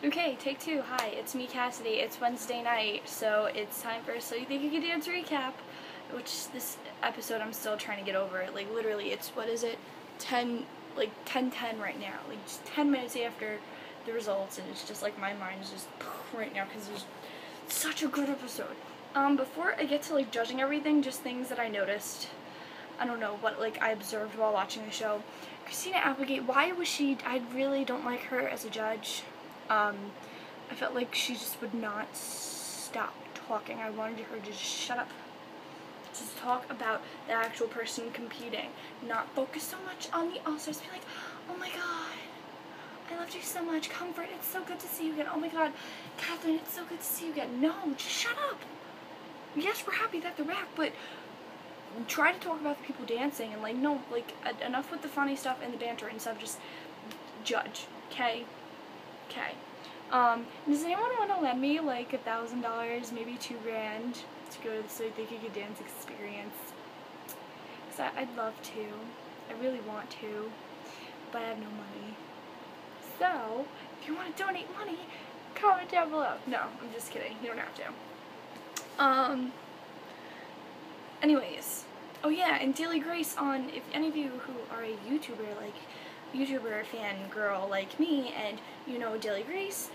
Okay, take two. Hi, it's me, Cassidy. It's Wednesday night, so it's time for So You Think You Could Dance recap, which this episode I'm still trying to get over it. Like, literally, it's, what is it? 10:10 right now. Like, just 10 minutes after the results, and it's just like my mind's just right now because it's such a good episode. Before I get to, like, judging everything, just things that I noticed. I don't know, what, like, I observed while watching the show. Christina Applegate, why was she, I really don't like her as a judge. I felt like she just would not stop talking. I wanted her to just shut up. Just talk about the actual person competing. Not focus so much on the all-stars. Be like, oh my god, I loved you so much. Comfort, it's so good to see you again. Oh my god, Catherine, it's so good to see you again. No, just shut up. Yes, we're happy that they're back, but try to talk about the people dancing and, like, no, like, enough with the funny stuff and the banter and stuff. Just judge, okay? Okay. Does anyone want to lend me like $1,000, maybe $2,000 to go to the So You Think You Could Dance experience? Because I'd love to. I really want to, but I have no money. So, if you want to donate money, comment down below. No, I'm just kidding. You don't have to. Anyways. Oh yeah, and Daily Grace on, if any of you who are a YouTuber, like, YouTuber fan girl like me, and you know Daily Grace,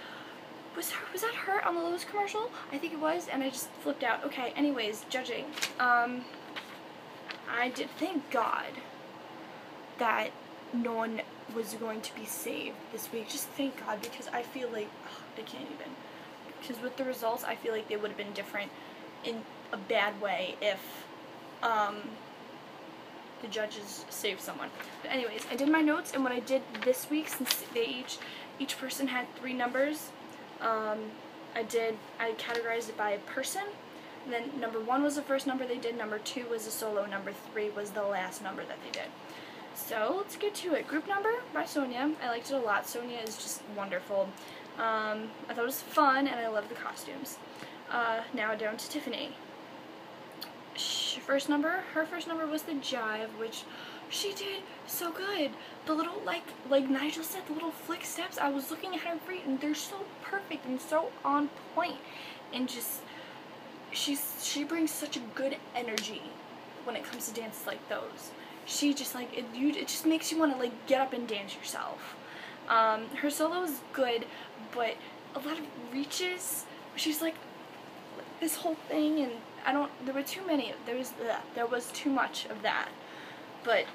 was that her on the Lowe's commercial? I think it was, and I just flipped out. Okay, anyways, judging. I did thank God that no one was going to be saved this week. Just thank God, because I feel like, I can't even. Because with the results, I feel like they would have been different in a bad way if, the judges saved someone. But anyways, I did my notes, and what I did this week, since they each person had 3 numbers, I categorized it by person. And then number 1 was the first number they did, number 2 was a solo, number 3 was the last number that they did. So let's get to it. Group number by Sonia. I liked it a lot. Sonia is just wonderful. I thought it was fun, and I love the costumes. Now down to Tiffany. Her first number was the jive, which she did so good. The little, like Nigel said, the little flick steps, I was looking at her feet, and they're so perfect and so on point. And just, she brings such a good energy when it comes to dances like those. She just, like, it just makes you want to, like, get up and dance yourself. Her solo is good, but a lot of reaches. She's like this whole thing, and there were too many, there was too much of that, but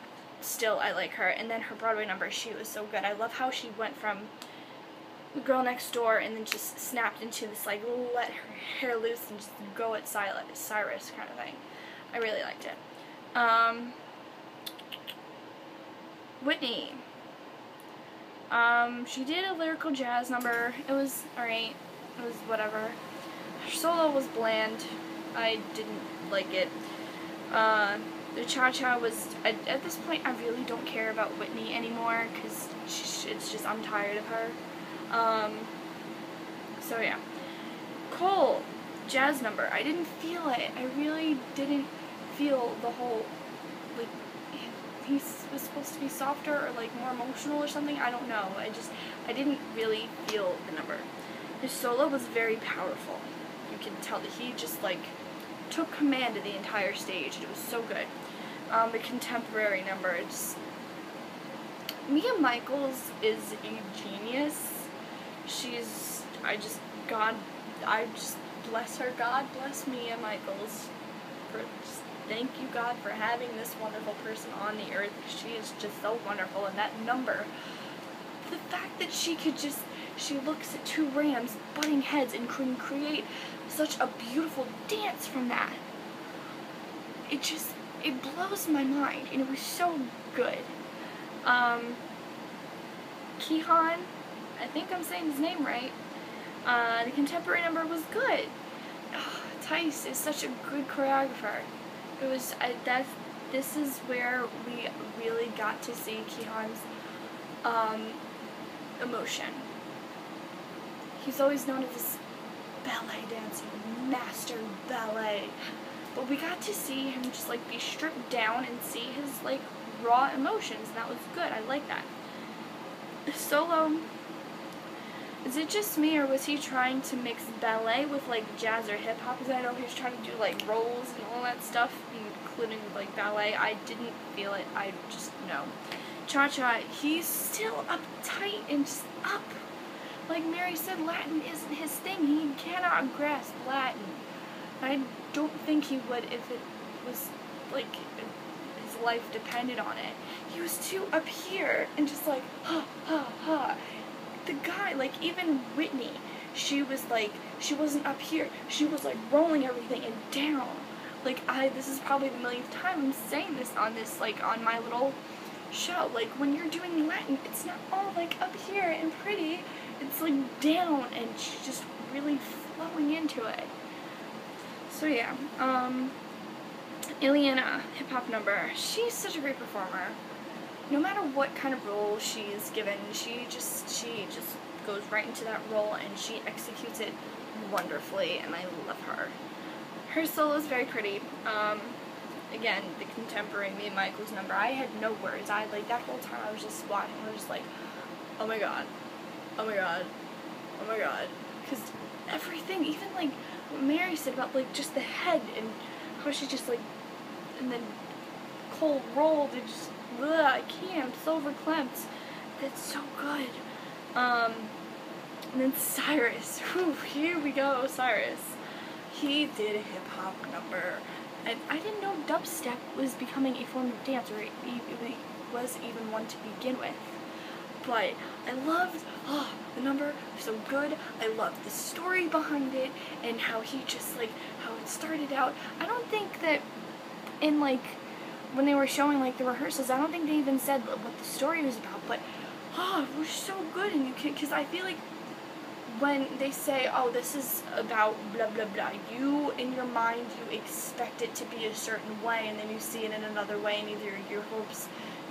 still I like her. And then her Broadway number, she was so good. I love how she went from the girl next door and then just snapped into this, like, let her hair loose and just go at Cyrus kind of thing. I really liked it. Whitney. She did a lyrical jazz number. It was alright. It was whatever. Her solo was bland. I didn't like it. The cha-cha was, at this point, I really don't care about Whitney anymore, because it's just, I'm tired of her. So yeah. Cole, jazz number. I didn't feel it. I really didn't feel the whole, like, he was supposed to be softer or, like, more emotional or something. I don't know. I didn't really feel the number. His solo was very powerful. You can tell that he just, like, took command of the entire stage, and it was so good. The contemporary number, Mia Michaels is a genius. I just bless her. God bless Mia Michaels. Thank you, God, for having this wonderful person on the earth. She is just so wonderful, and that number, the fact that she looks at 2 rams butting heads and can create such a beautiful dance from that. It blows my mind, and it was so good. Kihan, I think I'm saying his name right. The contemporary number was good. Tice is such a good choreographer. This is where we really got to see Kihan's emotion. He's always known as this ballet dancing master ballet, but we got to see him just, like, be stripped down and see his, like, raw emotions, and that was good. I like that. The solo, is it just me, or was he trying to mix ballet with, like, jazz or hip-hop? Because I know he was trying to do, like, rolls and all that stuff, including, like, ballet. I didn't feel it. I just, no. Cha-Cha, he's still uptight and just up. Like Mary said, Latin isn't his thing. He cannot grasp Latin. I don't think he would if it was, like, his life depended on it. He was too up here and just like, ha, ha, ha. The guy, like, even Whitney, she was like, she wasn't up here. She was, like, rolling everything and down. Like, this is probably the millionth time I'm saying this, like, on my little show. Like, when you're doing Latin, it's not all, like, up here and pretty. It's, like, down, and she's just really flowing into it. So, yeah, Ileana, hip-hop number, she's such a great performer. No matter what kind of role she's given, she just goes right into that role, and she executes it wonderfully, and I love her. Her solo is very pretty. Again, the contemporary Me and Michael's number, I had no words. Like, that whole time I was just watching, I was just like, oh my god, oh my god, oh my god. Because everything, even, like, what Mary said about, like, just the head, and how she just, like, and then Cole rolled, and just, ugh, I can't, I'm so verklempt. That's so good. And then Cyrus, whew, here we go, Cyrus. He did a hip-hop number, and I didn't know dubstep was becoming a form of dance, or it was even one to begin with. But I loved, the number was so good. I loved the story behind it, and how he just, like, how it started out. I don't think that in, like, when they were showing, like, the rehearsals, I don't think they even said what the story was about, but, it was so good, and because I feel like when they say, oh, this is about blah, blah, blah, you, in your mind, you expect it to be a certain way, and then you see it in another way, and either you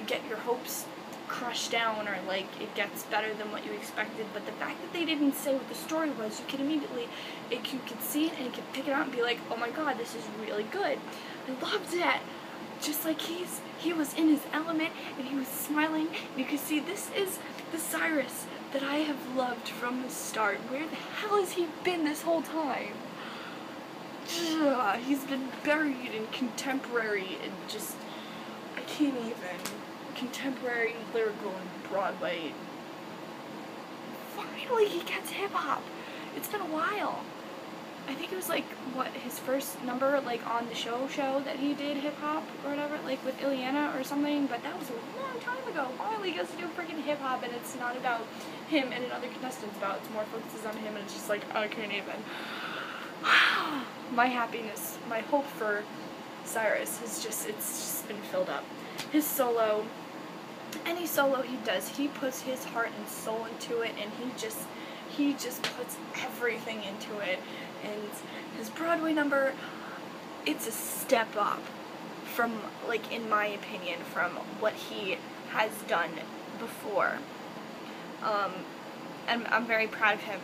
get your hopes crushed down, or, like, it gets better than what you expected. But the fact that they didn't say what the story was, you could immediately, you could see it, and you could pick it out and be like, oh my god, this is really good. I loved that. Just like he was in his element, and he was smiling, and you could see this is the Cyrus that I have loved from the start. Where the hell has he been this whole time? Ugh, he's been buried in contemporary and just, I can't even, contemporary, lyrical, and Broadway. Finally he gets hip-hop. It's been a while. I think it was, like, what, his first number, like, on the show that he did hip-hop or whatever, like, with Ileana or something, but that was a long time ago. Finally he gets to do freaking hip-hop, and it's not about him and another contestant, it's more focuses on him, and it's just like, I can't even. My happiness, my hope for Cyrus it's just been filled up. His solo, any solo he does, he puts his heart and soul into it, and he just puts everything into it. And his Broadway number, it's a step up from, like, in my opinion, from what he has done before. And I'm very proud of him.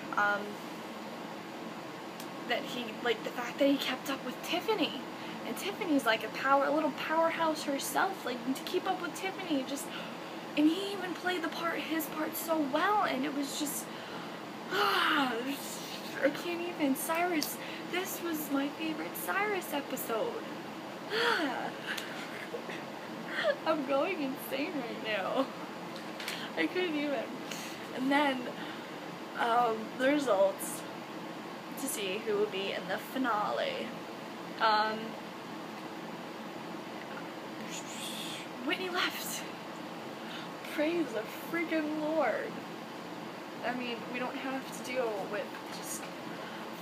That he, like, the fact that he kept up with Tiffany. And Tiffany's like a little powerhouse herself, like, to keep up with Tiffany, and he even played his part so well, and it was just, I can't even. Cyrus, this was my favorite Cyrus episode. I'm going insane right now. I couldn't even. And then, the results to see who will be in the finale. Whitney left. Praise the freaking Lord. I mean, we don't have to deal with just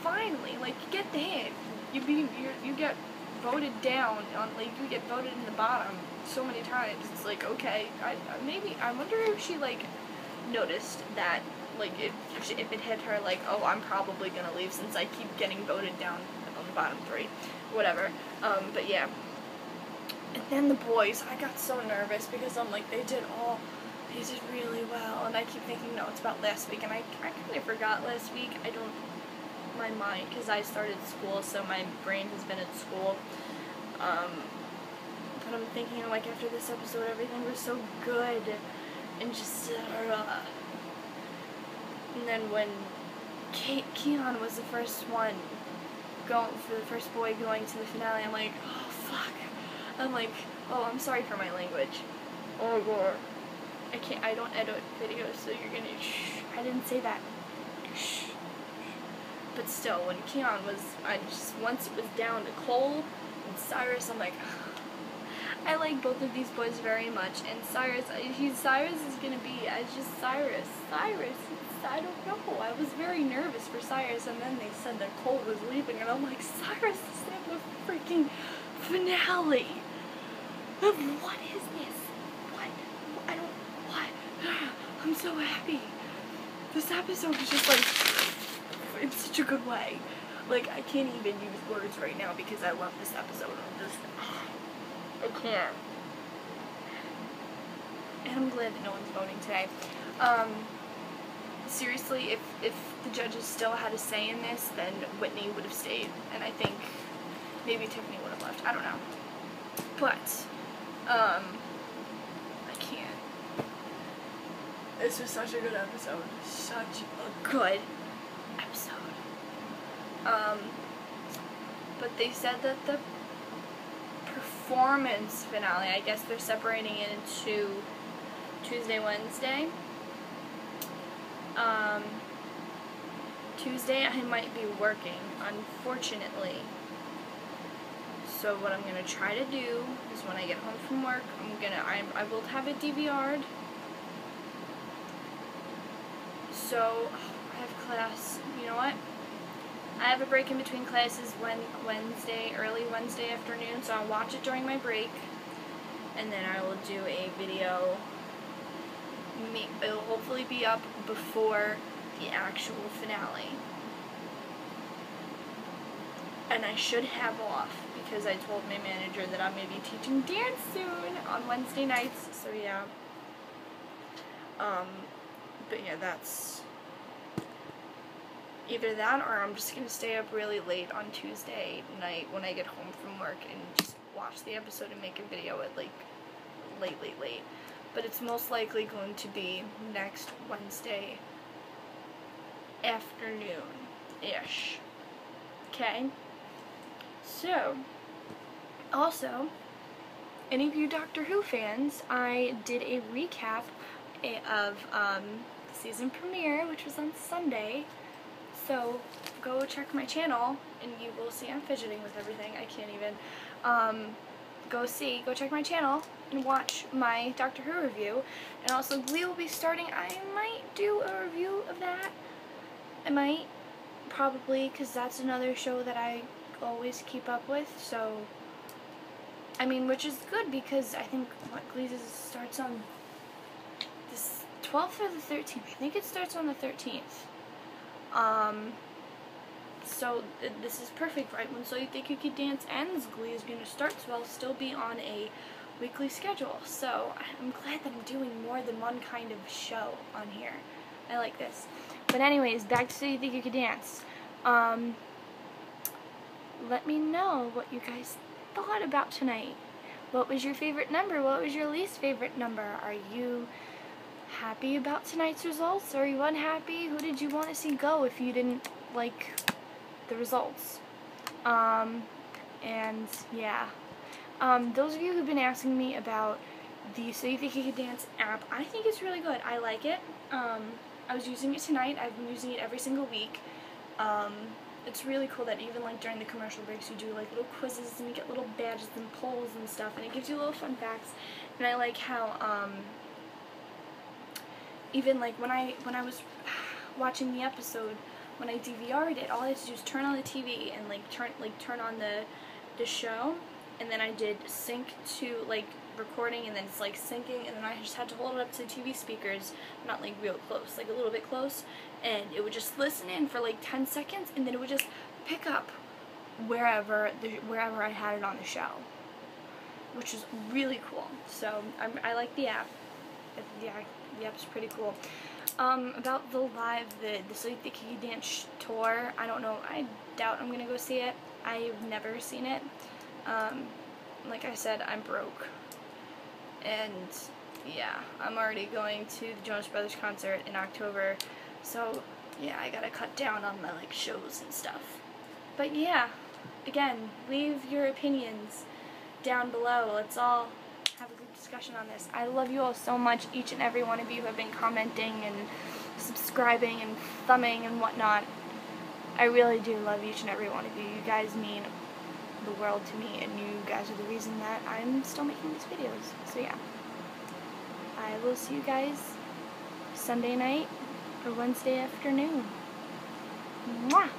finally, like, you get the hint. You get voted down on, like, you get voted in the bottom so many times. It's like, okay, I wonder if she, like, noticed that, like, if it hit her, like, oh, I'm probably gonna leave since I keep getting voted down on the bottom three, whatever. But yeah. And then the boys, I got so nervous because I'm like, they did really well, and I keep thinking, no, it's about last week, and I kind of forgot last week. My mind, because I started school, so my brain has been at school, but I'm thinking, like, after this episode, everything was so good, and just, And then when Keon was the first one, for the first boy going to the finale, I'm like, oh fuck. I'm like, oh, I'm sorry for my language. Oh god. I don't edit videos, so you're gonna I didn't say that. Shh. But still, when Keon was, once it was down to Cole and Cyrus, I'm like, I like both of these boys very much, and Cyrus is gonna be, Cyrus, I don't know, I was very nervous for Cyrus, and then they said that Cole was leaving, and I'm like, Cyrus is in the freaking finale! What is this? What? I'm so happy. This episode is just like, in such a good way. Like, I can't even use words right now because I love this episode. I can't. And I'm glad that no one's voting today. Seriously, if the judges still had a say in this, then Whitney would have stayed. And I think maybe Tiffany would have left. I don't know. But, I can't. This was such a good episode. Such a good episode. But they said that the performance finale, I guess they're separating it into Tuesday, Wednesday. Tuesday I might be working, unfortunately. So what I'm gonna try to do is when I get home from work, I will have it DVR'd. So I have class. You know what? I have a break in between classes early Wednesday afternoon, so I'll watch it during my break, and then I will do a video. It'll hopefully be up before the actual finale. And I should have off, because I told my manager that I'm going to be teaching dance soon on Wednesday nights, so yeah. But yeah, that's either that or I'm just going to stay up really late on Tuesday night when I get home from work and just watch the episode and make a video at like late. But it's most likely going to be next Wednesday afternoon-ish. Okay? So, also, any of you Doctor Who fans, I did a recap of the season premiere, which was on Sunday. So, go check my channel, and you will see I'm fidgeting with everything. I can't even. Go check my channel and watch my Doctor Who review. And also, Glee will be starting. I might do a review of that. I might, probably, because that's another show that I always keep up with. So, I mean, which is good because I think Glee starts on this 12th or the 13th. I think it starts on the 13th. So this is perfect, right? When So You Think You Could Dance ends, Glee is going to start, so I'll still be on a weekly schedule. So I'm glad that I'm doing more than one kind of show on here. I like this. But anyways, back to So You Think You Could Dance. Let me know what you guys thought about tonight. What was your favorite number? What was your least favorite number? Are you happy about tonight's results? Are you unhappy? Who did you want to see go if you didn't like the results? And yeah. Those of you who've been asking me about the So You Think You Could Dance app, I think it's really good. I like it. I was using it tonight. I've been using it every single week. It's really cool that even like during the commercial breaks you do like little quizzes and you get little badges and polls and stuff, and it gives you little fun facts. And I like how even like when I was watching the episode, when I DVR'd it, all I had to do was turn on the TV and turn on the show, and then I did sync to like recording, and then it's like syncing, and then I just had to hold it up to the TV speakers, not like real close, like a little bit close, and it would just listen in for like 10 seconds, and then it would just pick up wherever I had it on the show, which is really cool. So I like the app. The app's pretty cool. About the live, the So You Think You Could Dance tour, I don't know, I doubt I'm gonna go see it. I've never seen it. Like I said, I'm broke. And yeah, I'm already going to the Jonas Brothers concert in October So yeah, I gotta cut down on my like shows and stuff. But yeah, again, leave your opinions down below. Let's all have a good discussion on this. I love you all so much, each and every one of you who have been commenting and subscribing and thumbing and whatnot. I really do love each and every one of you. You guys mean the world to me, and you guys are the reason that I'm still making these videos. So yeah, I will see you guys Sunday night or Wednesday afternoon. Mwah!